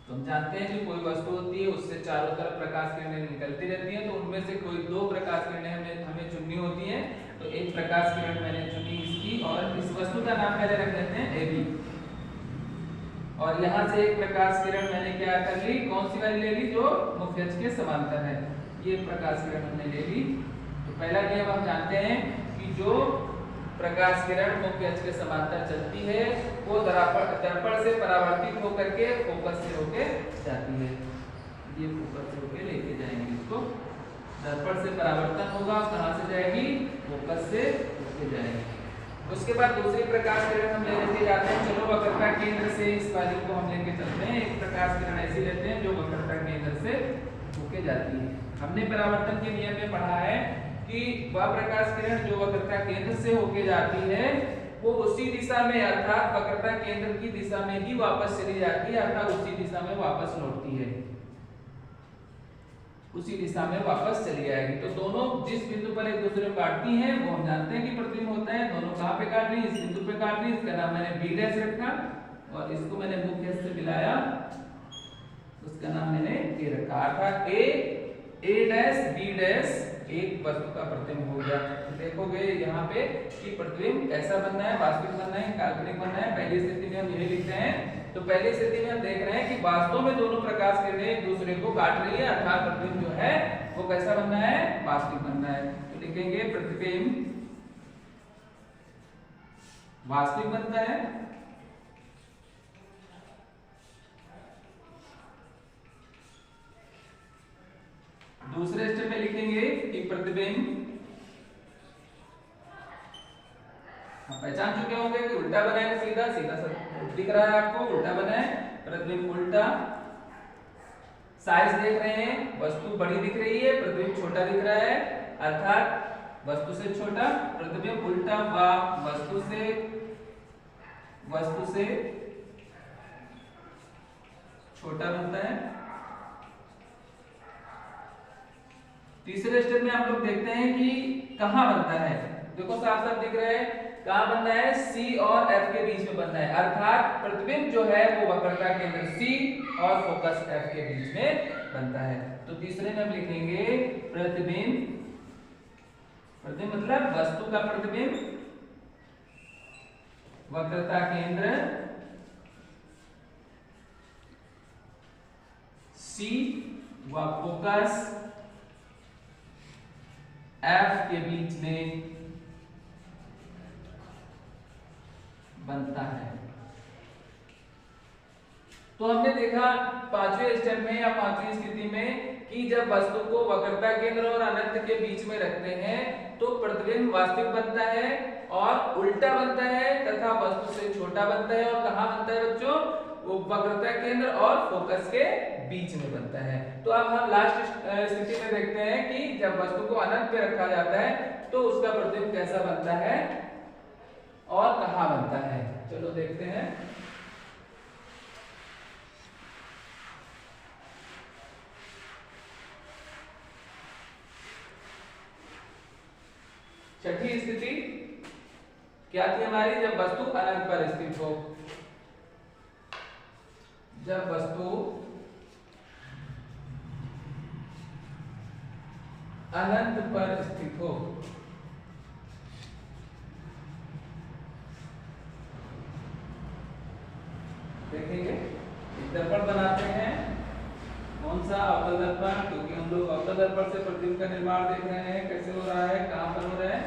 तो हम जानते हैं कि कोई वस्तु होती है उससे चारों तरफ प्रकाश किरणें निकलती रहती हैं, तो उनमें से कोई दो प्रकाश किरणें हमें चुननी होती हैं। तो एक प्रकाश किरण मैंने चुनी इसकी, और इस वस्तु का नाम पहले रख लेते हैं AB। और यहाँ से एक प्रकाश किरण मैंने क्या कर ली? कौन सी वाली ले ली? जो मुख्य अक्ष के समांतर है, ये प्रकाश किरण हमने ले ली। तो पहला नियम हम जानते हैं कि जो प्रकाश किरण मुख्य अक्ष के समांतर चलती है वो दर्पण से परावर्तित होकर के फोकस से होके जाती है। ये फोकस से होके लेके जाएंगे इसको, दर्पण से परावर्तन होगा, कहाँ से जाएगी? फोकस से होके जाएगी। उसके बाद दूसरी प्रकाश किरण हम लेते जाते हैं। चलो वक्रता केंद्र से इस वाली को हम लेके चलते हैं। एक प्रकाश किरण ऐसी लेते हैं जो वक्रता केंद्र से होके जाती है। हमने परावर्तन के नियम में पढ़ा है कि वह प्रकाश किरण जो वक्रता केंद्र से होके जाती है वो उसी दिशा में, अर्थात वक्रता केंद्र की दिशा में ही वापस चली जाती है, अर्थात उसी दिशा में वापस लौटती है, उसी दिशा में वापस चली जाएगी। तो दोनों जिस बिंदु पर एक दूसरे को काटती हैं वो हम जानते हैं कि प्रतिबिंब होता है। दोनों कहाँ पे काट रही? इस बिंदु पे काट रही। इसका नाम मैंने B' रखा, और इसको मैंने मुख्य से मिलाया, उसका नाम मैंने A रखा, अर्थात A', B' एक वस्तु का प्रतिबिंब हो गया। तो देखोगे यहाँ पे कि प्रतिबिंब कैसा बनना है? वास्तविक बनना है, काल्पनिक बनना है। पहली स्थिति में हम यही लिखते हैं। तो पहली स्थिति में हम देख रहे हैं कि वास्तव में दोनों प्रकाश किरणें एक दूसरे को काट रही है, अर्थात प्रतिबिंब जो है वो कैसा बनना है? वास्तविक बनना है। तो लिखेंगे प्रतिबिंब वास्तविक बनता है। दूसरे स्टेप में लिखेंगे कि प्रतिबिंब, पहचान चुके होंगे कि उल्टा बनाए, सीधा सीधा सब दिख रहा है आपको, उल्टा बनाए, प्रतिबिंब उल्टा। साइज देख रहे हैं, वस्तु बड़ी दिख रही है, प्रतिबिंब छोटा दिख रहा है, अर्थात वस्तु से छोटा। प्रतिबिंब उल्टा व वस्तु से छोटा बनता है। तीसरे स्टेप में हम लोग देखते हैं कि कहां बनता है। देखो साफ साफ दिख रहा है, कहां बनना है? C और F के बीच में बनना है, अर्थात प्रतिबिंब जो है वो वक्रता केंद्र C और फोकस F के बीच में बनता है। तो तीसरे में हम लिखेंगे प्रतिबिंब मतलब वस्तु का प्रतिबिंब वक्रता केंद्र C व फोकस F के बीच में बनता है। तो हमने देखा पांचवें स्टेप में या पांचवी स्थिति में कि जब वस्तु को वक्रता केंद्र और अनंत के बीच में रखते हैं तो प्रतिबिंब वास्तविक बनता है और उल्टा बनता है तथा वस्तु से छोटा बनता है। और कहां बनता है बच्चों? वो वक्रता केंद्र और फोकस के बीच में बनता है। तो अब हम लास्ट स्थिति में देखते हैं कि जब वस्तु को अनंत पे रखा जाता है तो उसका प्रतिबिंब कैसा बनता है और कहां बनता है। चलो देखते हैं। छठी स्थिति क्या थी हमारी? जब वस्तु अनंत पर स्थित हो। जब वस्तु अनंत पर स्थित हो। देखेंगे दर्पण बनाते हैं, कौन सा? अवतल दर्पण, क्योंकि हम लोग अवतल दर्पण से प्रतिबिंब का निर्माण देख रहे हैं कैसे हो रहा है, कहां पर हो रहा है।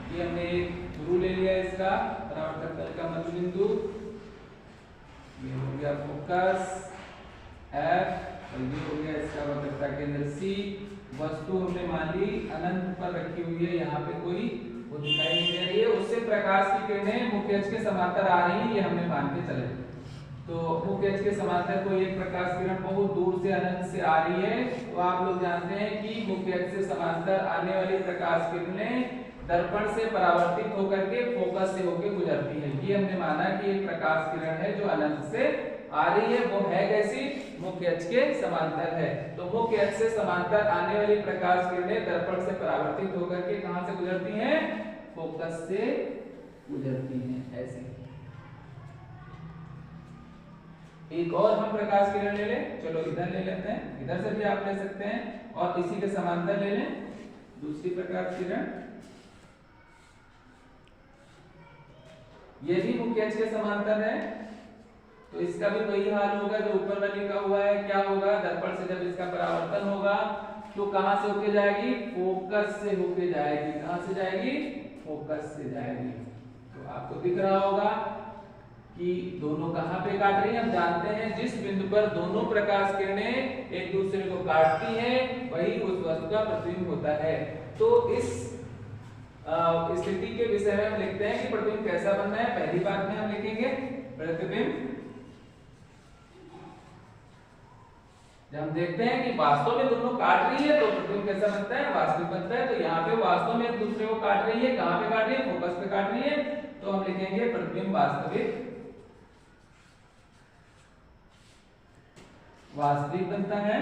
ये हमने एक ध्रुव ले लिया इसका, परावर्तक तल का मध्य बिंदु, ये हो गया फोकस F और ये हो गया इसका वक्रता केंद्र C। वस्तु हमने मान ली अनंत पर रखी हुई है, यहाँ पे कोई वो दिखाई नहीं दे रही है, उससे प्रकाश की किरणें मुख्य अक्ष के समांतर आ रही है, ये हमने मान के चले। तो मुख्य अक्ष के समांतर कोई एक प्रकाश किरण बहुत दूर से अनंत से आ रही है, तो आप लोग जानते हैं कि मुख्य अक्ष से समांतर आने वाली प्रकाश किरणें दर्पण से परावर्तित होकर के फोकस से होकर गुजरती है। ये हमने माना कि एक प्रकाश किरण है जो अनंत से आ रही है, वो है कैसी, मुख्य अक्ष के समांतर है। तो मुख्य अक्ष से समांतर आने वाली प्रकाश किरणें दर्पण से परावर्तित होकर के कहां से गुजरती हैं, फोकस से गुजरती हैं। ऐसे एक और हम प्रकाश किरण ले लें, चलो इधर ले लेते हैं, इधर से भी आप ले सकते हैं, और इसी के समांतर ले लें दूसरी प्रकाश किरण। ये भी मुख्य अक्ष के समांतर है, तो इसका भी वही हाल होगा जो ऊपर में लिखा हुआ है। क्या होगा, दर्पण से जब इसका परावर्तन होगा तो कहां से होके जाएगी, फोकस से होके जाएगी। कहां से जाएगी, फोकस से जाएगी। तो आपको दिख रहा होगा कि दोनों कहां पे काट रही हैं। हम जानते हैं जिस बिंदु पर दोनों प्रकाश किरणें एक दूसरे को काटती हैं वही उस वस्तु का प्रतिबिंब होता है। तो इस स्थिति के विषय में हम लिखते हैं कि प्रतिबिंब कैसा बनना है। पहली बात में हम लिखेंगे प्रतिबिंब, जब हम देखते हैं कि वास्तव में दोनों काट रही है तो प्रतिबिंब कैसा बनता है, वास्तविक बनता है। तो यहाँ पे वास्तव में एक दूसरे को काट रही है, कहां पे काट रही है, फोकस पे काट रही है, तो हम लिखेंगे प्रतिबिंब वास्तविक, वास्तविक बनता है।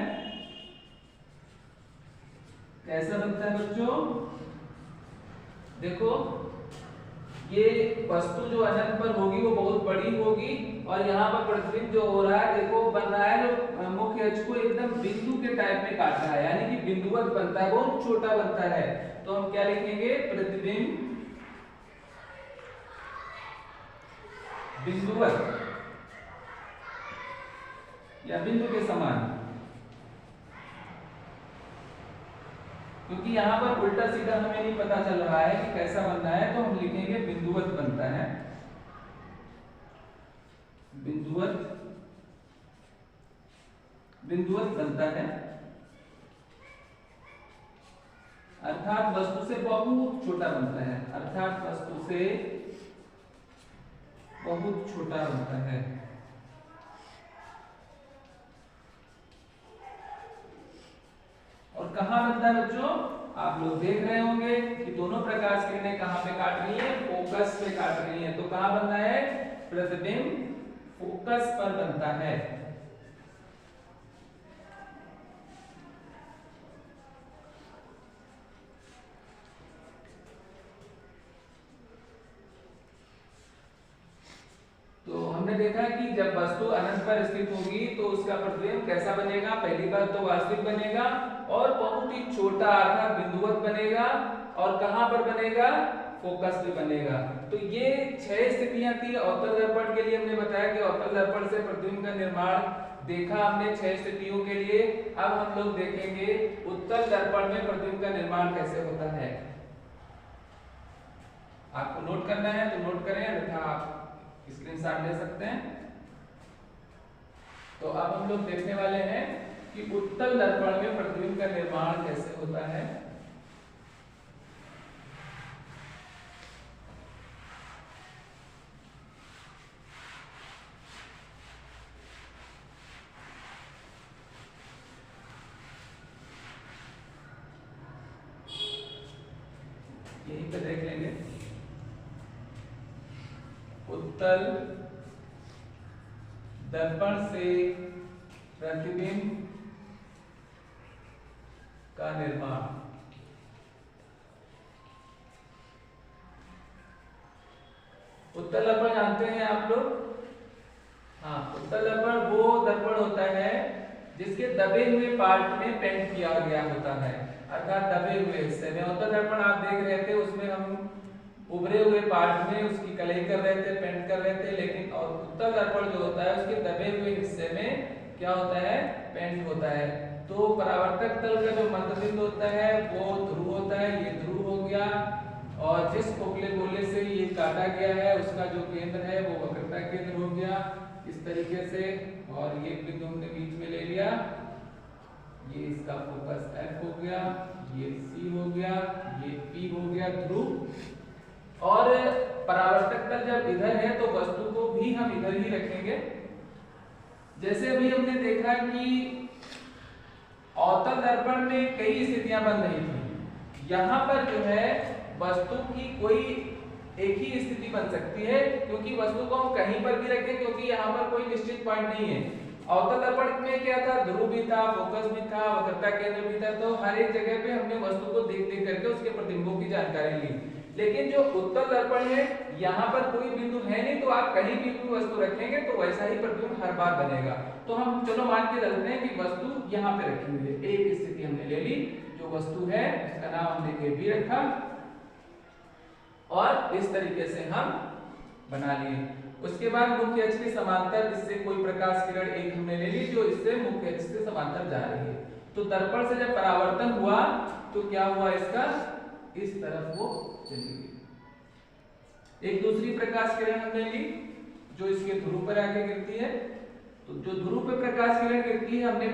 कैसा बनता है बच्चों, देखो ये वस्तु जो अनंत पर होगी वो बहुत बड़ी होगी, और यहाँ पर प्रतिबिंब जो हो रहा है देखो बन रहा है जो मुख्य अक्ष को एकदम बिंदु के टाइप में काट रहा है, यानी कि बिंदुवत बनता है, बहुत छोटा बनता है। तो हम क्या लिखेंगे, प्रतिबिंब बिंदुवत या बिंदु के समान, क्योंकि यहाँ पर उल्टा सीधा हमें नहीं पता चल रहा है कि कैसा बनना है, तो हम लिखेंगे बिंदुवत बनता है, बिंदुवत, बिंदुवत बनता है, अर्थात वस्तु से बहुत छोटा बनता है, अर्थात वस्तु से बहुत छोटा बनता है। और कहां बनता है बच्चों, आप लोग देख रहे होंगे कि दोनों प्रकाश किरणें कहां पे काट रही है, फोकस पे काट रही है। तो कहां बनता है, प्रतिबिंब फोकस पर बनता है। तो हमने देखा कि जब वस्तु अनंत पर स्थित होगी तो उसका प्रतिबिंब कैसा बनेगा, पहली बात तो वास्तविक बनेगा और बहुत ही छोटा अर्थात बिंदुवत बनेगा, और कहां पर बनेगा, फोकस पे बनेगा। तो ये 6 स्थितियां थी अवतल दर्पण के लिए। हमने बताया कि अवतल दर्पण से प्रतिबिंब का निर्माण देखा हमने 6 स्थितियों के लिए। अब हम लोग देखेंगे उत्तल दर्पण में प्रतिबिंब का निर्माण कैसे होता है। आपको नोट करना है तो नोट करें, अन्यथा आप स्क्रीनशॉट ले सकते हैं। तो अब हम लोग देखने वाले हैं कि उत्तल दर्पण में प्रतिबिंब का निर्माण कैसे होता है। यहीं पे देख लेंगे, उत्तल दर्पण से प्रतिबिंब का निर्माण। उत्तल दर्पण जानते हैं आप लोग, हाँ, उत्तल दर्पण वो दर्पण होता है जिसके दबे हुए पार्ट में पेंट किया गया होता है, अर्थात दबे हुए हिस्से में। उत्तल दर्पण आप देख रहे थे, उसमें हम उभरे हुए पार्ट में उसकी कलई कर रहे थे, पेंट कर रहे थे, लेकिन और उत्तल दर्पण जो होता है उसके दबे हुए हिस्से में क्या होता है, पेंट होता है। तो परावर्तक तल का जो मध्य बिंदु होता है वो ध्रुव होता है, ये ध्रुव हो गया, और जिस खोखले गोले से ये काटा गया है उसका जो केंद्र है वो वक्रता केंद्र हो गया इस तरीके से, और ये बिंदु हमने बीच में ले लिया, ये इसका फोकस F हो गया, ये C हो गया, ये P हो गया ध्रुव। और परावर्तक तल जब इधर है तो वस्तु को भी हम इधर ही रखेंगे। जैसे अभी हमने देखा कि अवतल दर्पण में कई स्थितियां बन रही थी, यहाँ पर जो है वस्तु की कोई एक ही स्थिति बन सकती है, क्योंकि वस्तु को हम कहीं पर भी रखें, क्योंकि यहाँ पर कोई निश्चित पॉइंट नहीं है। अवतल दर्पण में क्या था, ध्रुव भी था, फोकस भी था, वक्रता केंद्र भी था, तो हर एक जगह पे हमने वस्तु को देख देख करके उसके प्रतिबिंबों की जानकारी ली। लेकिन जो उत्तल दर्पण है, यहाँ पर कोई बिंदु है नहीं, तो आप कहीं भी कोई वस्तु रखेंगे तो वैसा ही प्रतिबिंब हर बार बनेगा। तो हम चलो मान के चलते हैं कि वस्तु यहाँ पे रखी हुई है, एक स्थिति हमने ले ली, जो वस्तु है उसका नाम हमने AB रखा और इस तरीके से हम बना लिए। उसके बाद मुख्य अक्ष के समांतर, इससे कोई प्रकाश किरण एक हमने ले ली जो इससे मुख्य अक्ष के समांतर जा रही है। तो दर्पण से जब परावर्तन हुआ तो क्या हुआ, इसका इस तरफ वो चली गई। एक दूसरी प्रकाश किरण हमने ली जो इसके ध्रुव पर आके गिरती है। तो जो ध्रुव पे प्रकाश किरण गिरती है, हमने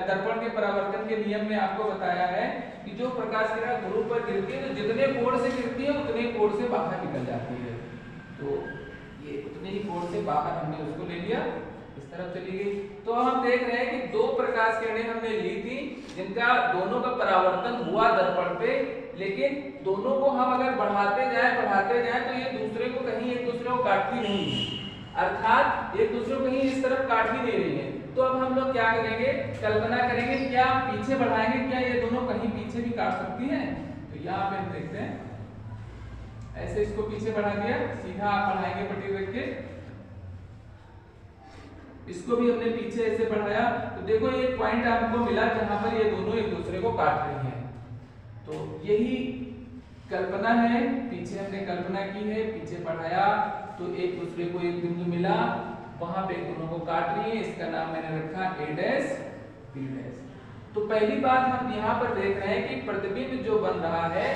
दर्पण के परावर्तन के नियम में आपको बताया है कि जो प्रकाश किरण ध्रुव पर गिरती है तो जितने कोण से गिरती है उतने कोण से बाहर निकल जाती है। तो ये उतने ही कोण से बाहर हमने उसको ले लिया, इस तरफ चली गई। तो हम देख रहे हैं कि दो प्रकाश किरणें हमने ली थी जिनका दोनों का परावर्तन हुआ दर्पण पे, लेकिन दोनों को हम अगर बढ़ाते जाएं तो ये दूसरे को कहीं एक दूसरे को काटती नहीं, अर्थात एक दूसरे को कहीं इस तरफ काट ही नहीं रही है। तो अब हम लोग क्या करेंगे, कल्पना करेंगे क्या पीछे बढ़ाएंगे, क्या ये दोनों कहीं पीछे भी काट सकती हैं। तो यहाँ पे हम देखते हैं, ऐसे इसको पीछे बढ़ा दिया, सीधा आप बढ़ाएंगे पट्टी रख के, इसको भी हमने पीछे ऐसे बढ़ाया। तो देखो ये पॉइंट आपको मिला जहां पर ये दोनों एक दूसरे को काट रही हैं। तो यही कल्पना है, पीछे हमने कल्पना की है, पीछे बढ़ाया तो एक दूसरे को एक बिंदु मिला, वहां पे दोनों को काट रही है, इसका नाम मैंने रखा A' B'। तो पहली बात हम यहाँ पर देख रहे हैं कि प्रतिबिंब जो बन रहा है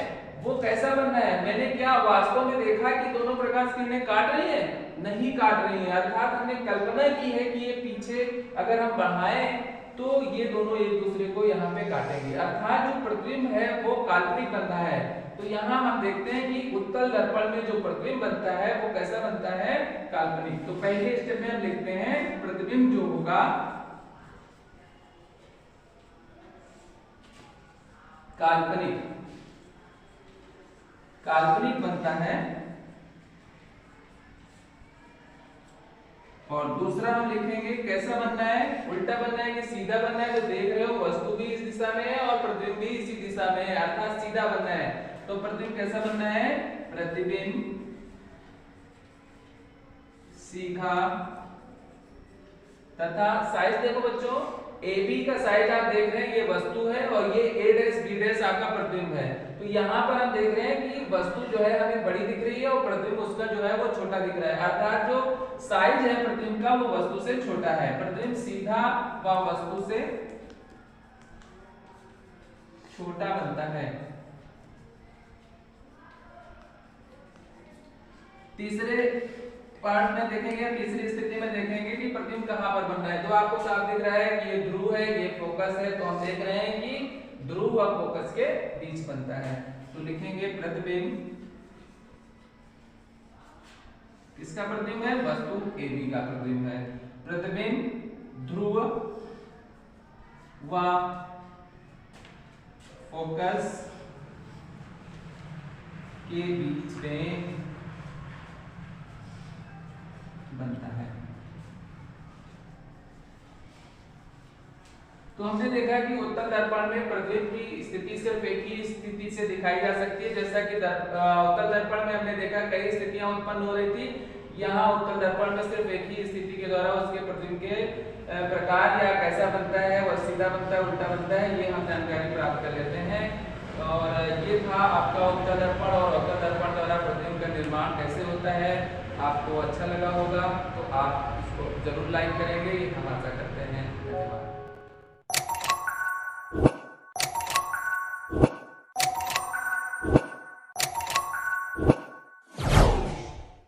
वो कैसा बन रहा है। मैंने क्या वास्तव में देखा कि दोनों प्रकाश किरणें काट रही हैं? नहीं काट रही हैं, अर्थात हमने कल्पना की है कि ये पीछे अगर हम बढ़ाएं तो ये दोनों एक दूसरे को यहाँ पे काटेंगे, अर्थात जो प्रतिबिंब है वो काल्पनिक बन रहा है। तो यहाँ हम देखते हैं कि उत्तल दर्पण में जो प्रतिबिंब बनता है वो कैसा बनता है, काल्पनिक। तो पहले स्टेप में हम लिखते हैं प्रतिबिंब जो होगा काल्पनिक बनता है। और दूसरा हम लिखेंगे कैसा बनना है, उल्टा बनना है कि सीधा बनना है। जो देख रहे हो वस्तु भी इस दिशा में है और प्रतिबिंब भी इसी दिशा में है, अर्थात सीधा बनना है। तो प्रतिबिंब कैसा बनना है, प्रतिबिंब सीधा तथा साइज देखो बच्चों, AB का साइज आप देख रहे हैं, ये वस्तु है और ये A' B' आपका प्रतिबिंब है। तो यहाँ पर हम देख रहे हैं कि वस्तु जो है हमें बड़ी दिख रही है और प्रतिबिंब उसका जो है वो छोटा दिख रहा है, अर्थात जो साइज है प्रतिबिंब का वो वस्तु से छोटा है। प्रतिबिंब सीधा व वस्तु से छोटा बनता है। तीसरे पार्ट में देखेंगे, तीसरी स्थिति में देखेंगे कि प्रतिबिंब कहां पर बन रहा है। तो आपको साफ दिख रहा है कि ये ध्रुव है, ये फोकस है, तो हम देख रहे हैं कि ध्रुव और फोकस के बीच बनता है। तो लिखेंगे प्रतिबिंब किसका प्रतिबिंब है, वस्तु AB का प्रतिबिंब है। प्रतिबिंब ध्रुव व फोकस के बीच में बनता है। तो हमने देखा कि उत्तल दर्पण में प्रतिबिंब की स्थिति सिर्फ एक ही स्थिति से दिखाई जा सकती है, जैसा कि उत्तल दर्पण में हमने देखा कई स्थितियां उत्पन्न हो रही थी। यहाँ उत्तल दर्पण में सिर्फ एक ही स्थिति के द्वारा उसके प्रतिबिंब के प्रकार या कैसा बनता है, वह सीधा बनता है, उल्टा बनता है, ये हम जानकारी प्राप्त कर लेते हैं। और ये था आपका उत्तल दर्पण और अवतल दर्पण द्वारा प्रतिबिंब का निर्माण कैसे होता है। आपको अच्छा लगा होगा तो आप इसको जरूर लाइक करेंगे, हम आशा करते हैं। धन्यवाद।